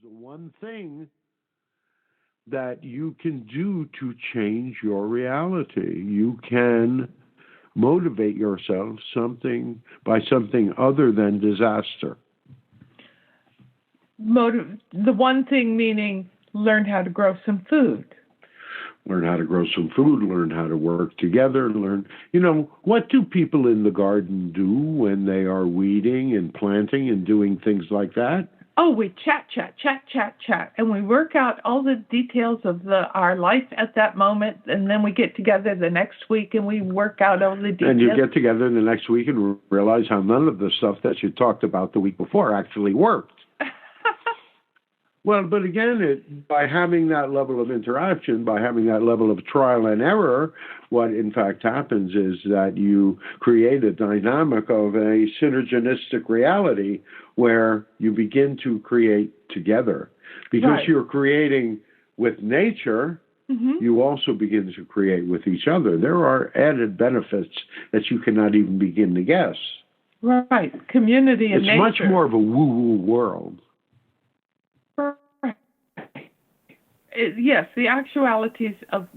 the one thing that you can do to change your reality. You can motivate yourself by something other than disaster. The one thing meaning learn how to grow some food. Learn how to grow some food, learn how to work together, what do people in the garden do when they are weeding and planting and doing things like that? Oh, we chat, and we work out all the details of our life at that moment, and then we get together the next week and we work out all the details. And you get together the next week and realize how none of the stuff that you talked about the week before actually worked. Well, but again, by having that level of interaction, by having that level of trial and error, what in fact happens is that you create a dynamic of a synergistic reality where you begin to create together. Because you're creating with nature, you also begin to create with each other. There are added benefits that you cannot even begin to guess. Right. Community and nature. It's much more of a woo-woo world. Yes, the actualities of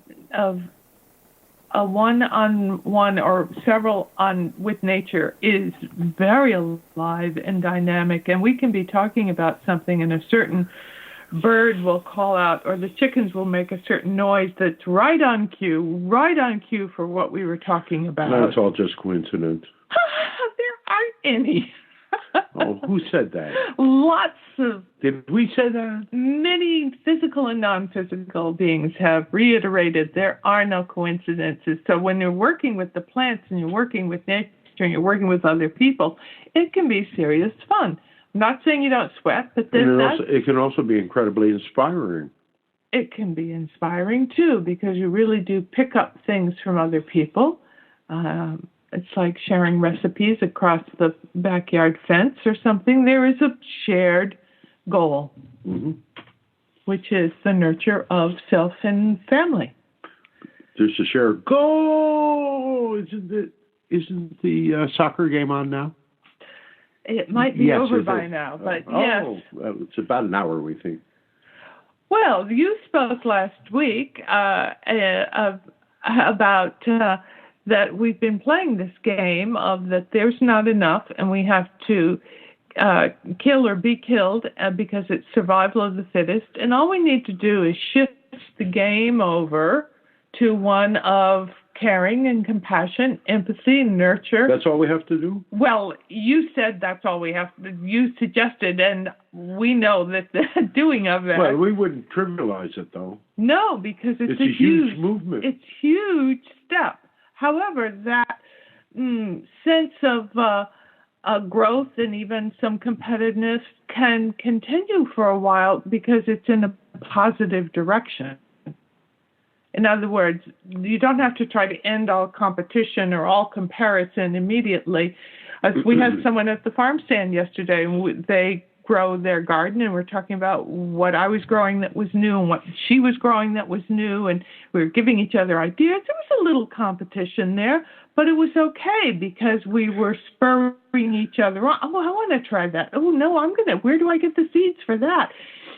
a one-on-one or several with nature is very alive and dynamic, and we can be talking about something and a certain bird will call out or the chickens will make a certain noise that's right on cue for what we were talking about. That's all just coincidence. There aren't any. Oh, who said that? Lots of... Did we say that? Many physical and non-physical beings have reiterated there are no coincidences. So when you're working with the plants and you're working with nature and you're working with other people, it can be serious fun. I'm not saying you don't sweat, but it can also be incredibly inspiring. It can be inspiring, too, because you really do pick up things from other people. It's like sharing recipes across the backyard fence or something. There is a shared goal, which is the nurture of self and family. There's a shared goal. Isn't the soccer game on now? It might be over by now, but yes. Well, it's about an hour, we think. Well, you spoke last week about... that we've been playing this game of that there's not enough and we have to kill or be killed because it's survival of the fittest. And all we need to do is shift the game over to one of caring and compassion, empathy, nurture. That's all we have to do? Well, you said that's all we have to do. You suggested, and we know that the doing of that... Well, we wouldn't trivialize it, though. No, because it's a huge movement. It's a huge step. However, that sense of growth and even some competitiveness can continue for a while because it's in a positive direction. In other words, you don't have to try to end all competition or all comparison immediately. We had someone at the farm stand yesterday, and they grow their garden, and we're talking about what I was growing that was new and what she was growing that was new, and we were giving each other ideas. There was a little competition there, but it was okay because we were spurring each other on. Oh, I want to try that. Oh, no, where do I get the seeds for that?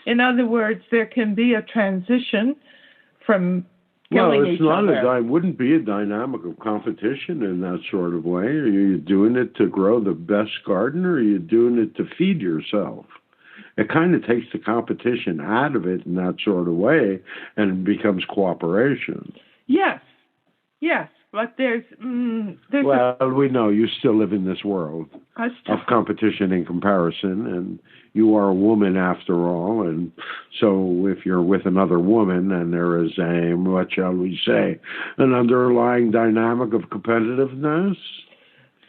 In other words, there can be a transition from killing each other. It wouldn't be a dynamic of competition in that sort of way. Are you doing it to grow the best garden, or are you doing it to feed yourself? It kind of takes the competition out of it in that sort of way, and it becomes cooperation. Yes, but there's we know you still live in this world of competition and comparison, and you are a woman after all, and so if you're with another woman and there is what shall we say, an underlying dynamic of competitiveness?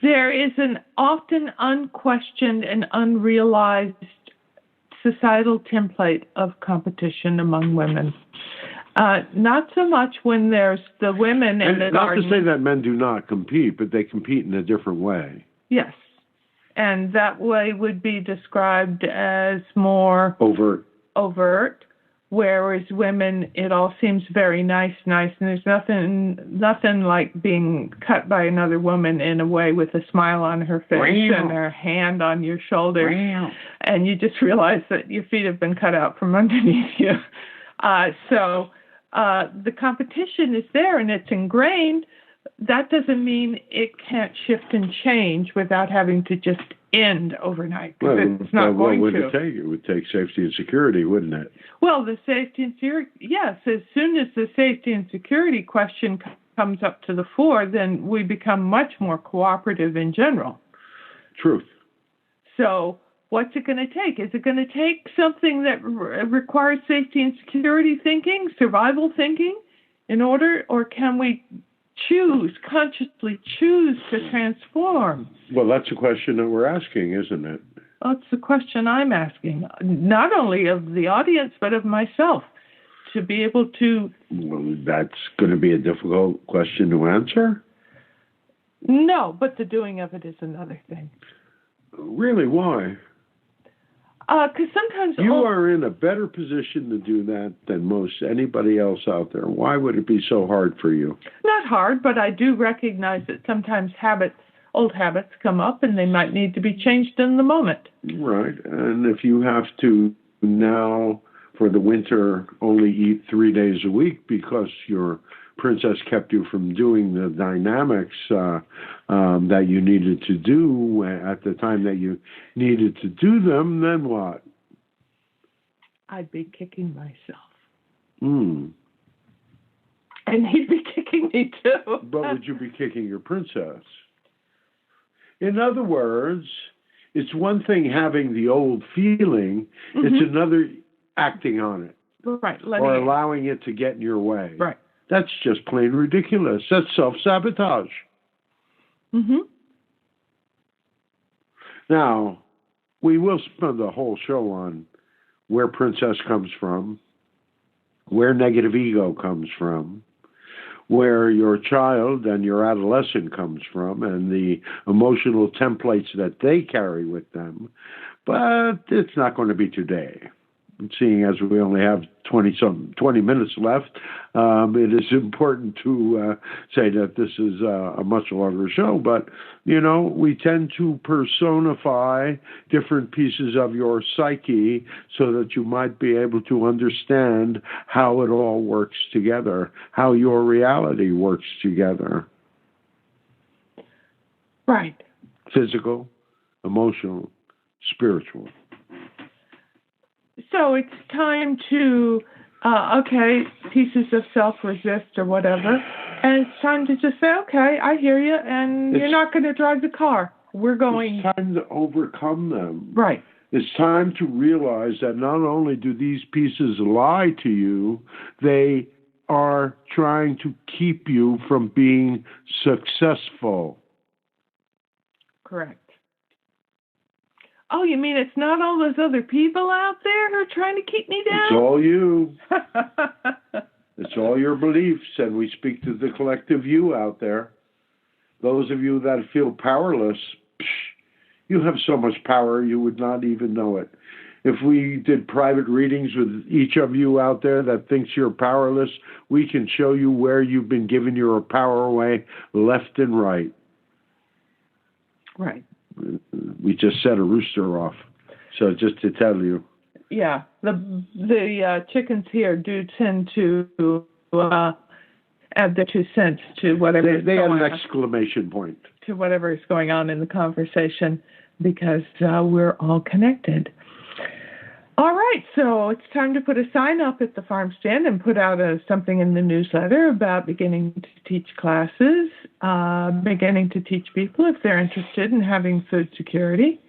There is an often unquestioned and unrealized societal template of competition among women. Not so much when there's the women in the garden. Not to say that men do not compete, but they compete in a different way. Yes. And that way would be described as more... overt, whereas women, it all seems very nice, and there's nothing like being cut by another woman in a way with a smile on her face and her hand on your shoulder, and you just realize that your feet have been cut out from underneath you. So the competition is there, and it's ingrained. That doesn't mean it can't shift and change without having to just end overnight. Well, it's not what going would to. it take? It would take safety and security, wouldn't it? Well, the safety and security, yes. As soon as the safety and security question comes up to the fore, then we become much more cooperative in general. Truth. So what's it going to take? Is it going to take something that requires safety and security thinking, survival thinking, in order, or can we consciously choose to transform? Well, that's a question that we're asking, isn't it? That's the question I'm asking, not only of the audience, but of myself, to be able to... Well, that's going to be a difficult question to answer. No, but the doing of it is another thing. Really, why? Because sometimes... You are in a better position to do that than most anybody else out there. Why would it be so hard for you? Not hard, but I do recognize that sometimes old habits come up, and they might need to be changed in the moment. Right. And if you have to now, for the winter, only eat 3 days a week because your princess kept you from doing the dynamics that you needed to do at the time that you needed to do them, then what? I'd be kicking myself. And he'd be kicking me too. But would you be kicking your princess? In other words, it's one thing having the old feeling, it's another acting on it. Right. Or allowing it to get in your way. Right. That's just plain ridiculous. That's self-sabotage. Now, we will spend the whole show on where princess comes from, where negative ego comes from, where your child and your adolescent comes from, and the emotional templates that they carry with them. But it's not going to be today. Seeing as we only have 20 minutes left, it is important to say that this is a much longer show. But, we tend to personify different pieces of your psyche so that you might be able to understand how it all works together, how your reality works together. Right. Physical, emotional, spiritual. So it's time to, pieces of self-resist or whatever, and it's time to just say, okay, I hear you, and you're not going to drive the car. We're going... It's time to overcome them. Right. It's time to realize that not only do these pieces lie to you, they are trying to keep you from being successful. Correct. Oh, you mean it's not all those other people out there who are trying to keep me down? It's all you. It's all your beliefs, and we speak to the collective you out there. Those of you that feel powerless, you have so much power you would not even know it. If we did private readings with each of you out there that thinks you're powerless, we can show you where you've been giving your power away left and right. Right. We just set a rooster off. So just to tell you. Yeah, the chickens here do tend to add their 2 cents to whatever. They add an exclamation point to whatever is going on in the conversation because we're all connected. All right, so it's time to put a sign up at the farm stand and put out something in the newsletter about beginning to teach classes, beginning to teach people if they're interested in having food security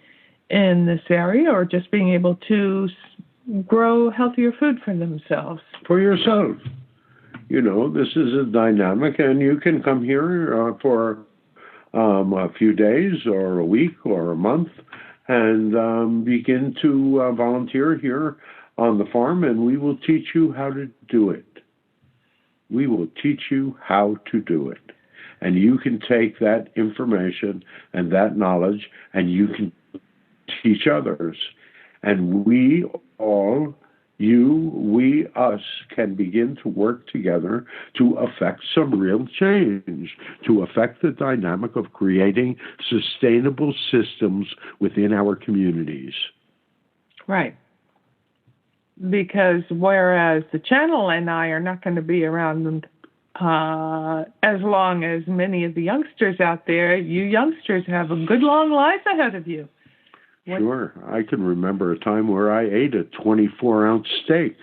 in this area or just being able to grow healthier food for themselves. For yourself. This is a dynamic, and you can come here for a few days or a week or a month and begin to volunteer here on the farm, and we will teach you how to do it. We will teach you how to do it. And you can take that information and that knowledge, and you can teach others. And we all we, us, can begin to work together to affect some real change, to affect the dynamic of creating sustainable systems within our communities. Right. Because whereas the channel and I are not going to be around as long as many of the youngsters out there, you youngsters have a good long life ahead of you. Sure. I can remember a time where I ate a 24-ounce steak.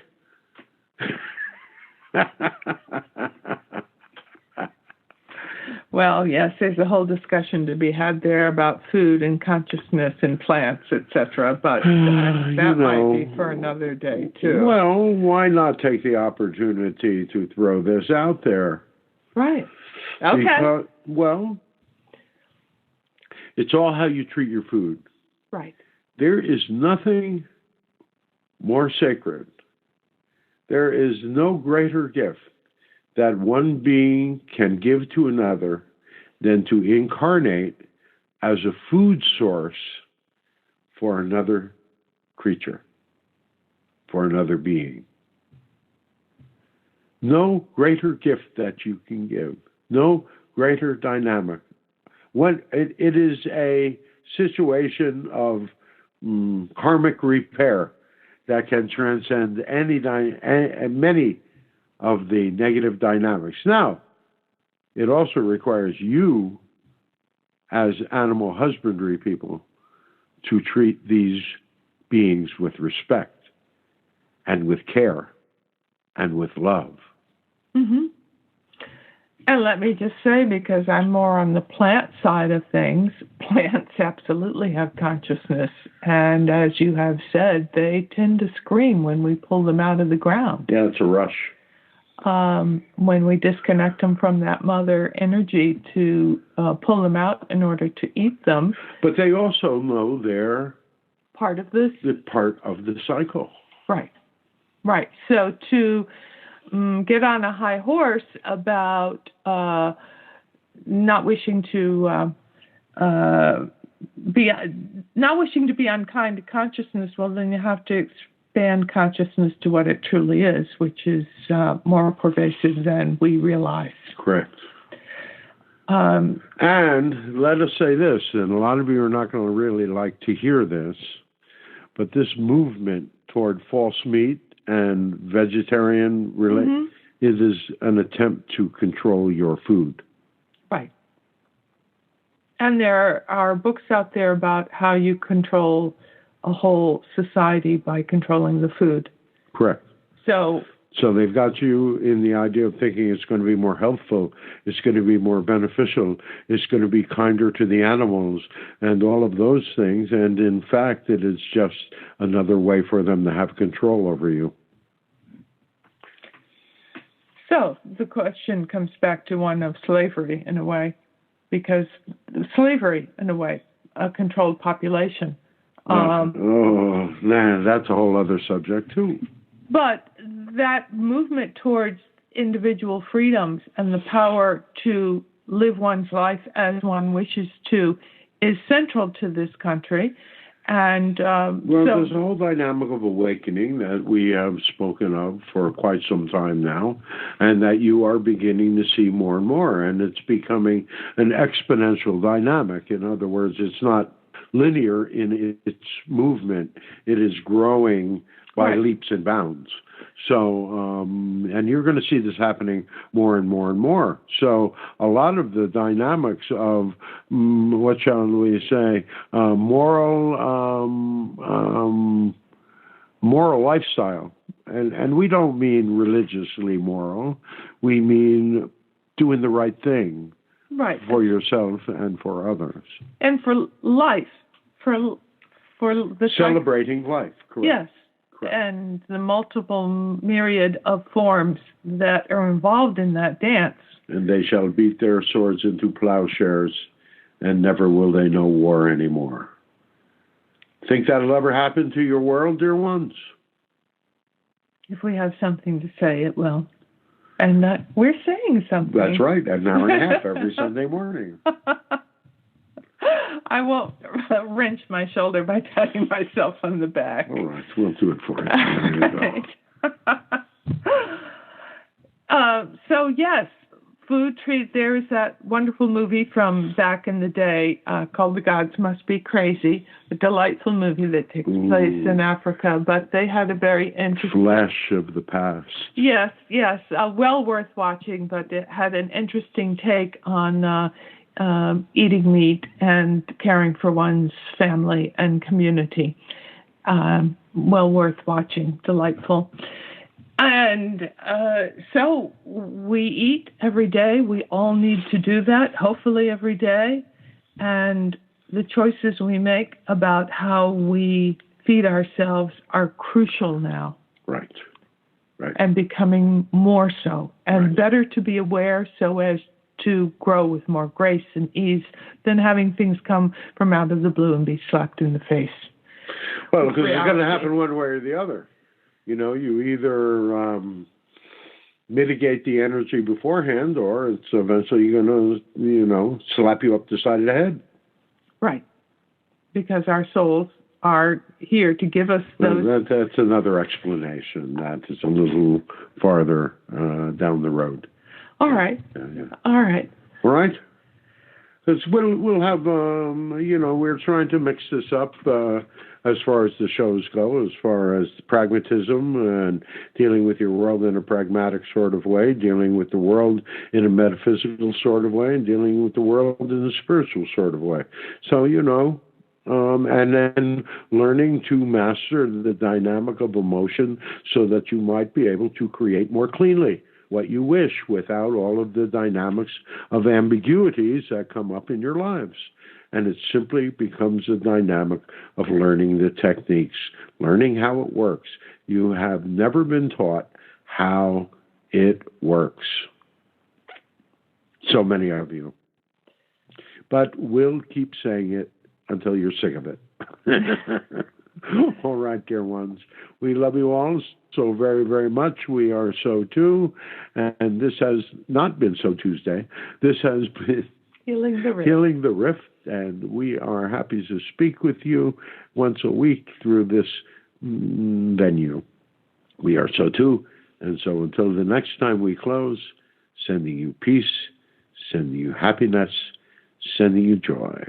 Well, yes, there's a whole discussion to be had there about food and consciousness and plants, etc. But that might be for another day, too. Well, why not take the opportunity to throw this out there? Right. Okay. Because, well, it's all how you treat your food. Right. There is nothing more sacred. There is no greater gift that one being can give to another than to incarnate as a food source for another creature, for another being. No greater gift that you can give, no greater dynamic. It is a situation of karmic repair that can transcend many of the negative dynamics. Now, it also requires you, as animal husbandry people, to treat these beings with respect and with care and with love. Mm-hmm. And let me just say, because I'm more on the plant side of things, plants absolutely have consciousness. And as you have said, they tend to scream when we pull them out of the ground. Yeah, it's a rush. When we disconnect them from that mother energy to pull them out in order to eat them. But they also know they're part of this. Part of the cycle. Right. Right. So to get on a high horse about not wishing to be unkind to consciousness, well, then you have to expand consciousness to what it truly is, which is more pervasive than we realize. Correct. And let us say this, and a lot of you are not going to really like to hear this, but this movement toward false meat and vegetarian it is an attempt to control your food. Right. And there are books out there about how you control a whole society by controlling the food. Correct. So they've got you in the idea of thinking it's going to be more healthful, it's going to be more beneficial, it's going to be kinder to the animals, and all of those things. And in fact, it is just another way for them to have control over you. So the question comes back to one of slavery in a way, because slavery, in a way, a controlled population. That's a whole other subject too. But that movement towards individual freedoms and the power to live one's life as one wishes to is central to this country. And there's a whole dynamic of awakening that we have spoken of for quite some time now, and that you are beginning to see more and more, and it's becoming an exponential dynamic. In other words, it's not linear in its movement. It is growing by leaps and bounds. So, and you're going to see this happening more and more and more. So a lot of the dynamics of, what shall we say, moral lifestyle. And we don't mean religiously moral. We mean doing the right thing. Right. For yourself and for others. And for life. For the celebrating life, correct. Yes. Correct. And the multiple myriad of forms that are involved in that dance. And they shall beat their swords into plowshares, and never will they know war anymore. Think that'll ever happen to your world, dear ones? If we have something to say, it will. And we're saying something. That's right, an hour and a half every Sunday morning. I won't wrench my shoulder by patting myself on the back. All right, we'll do it for you. So yes, food treat. There is that wonderful movie from back in the day called The Gods Must Be Crazy, a delightful movie that takes place in Africa. But they had a very interesting flash of the past. Yes, well worth watching. But it had an interesting take on eating meat and caring for one's family and community. Well worth watching. Delightful. And so we eat every day. We all need to do that, hopefully every day. And the choices we make about how we feed ourselves are crucial now. Right. And becoming more so. And better to be aware so as to grow with more grace and ease than having things come from out of the blue and be slapped in the face. Well, because it's going to happen one way or the other. You know, you either mitigate the energy beforehand, or it's eventually going to, slap you up the side of the head. Right. Because our souls are here to give us those. That's another explanation. That is a little farther down the road. All right. Yeah. All right. All right. Because we'll have, we're trying to mix this up as far as the shows go, as far as pragmatism and dealing with your world in a pragmatic sort of way, dealing with the world in a metaphysical sort of way, and dealing with the world in a spiritual sort of way. So, and then learning to master the dynamic of emotion so that you might be able to create more cleanly what you wish without all of the dynamics of ambiguities that come up in your lives. And it simply becomes a dynamic of learning the techniques, learning how it works. You have never been taught how it works. So many of you. But we'll keep saying it until you're sick of it. All right, dear ones. We love you all so very, very much. We are SOTU, and this has not been So Tuesday. This has been Healing the Rift, and we are happy to speak with you once a week through this venue. We are SOTU, and so until the next time we close, sending you peace, sending you happiness, sending you joy.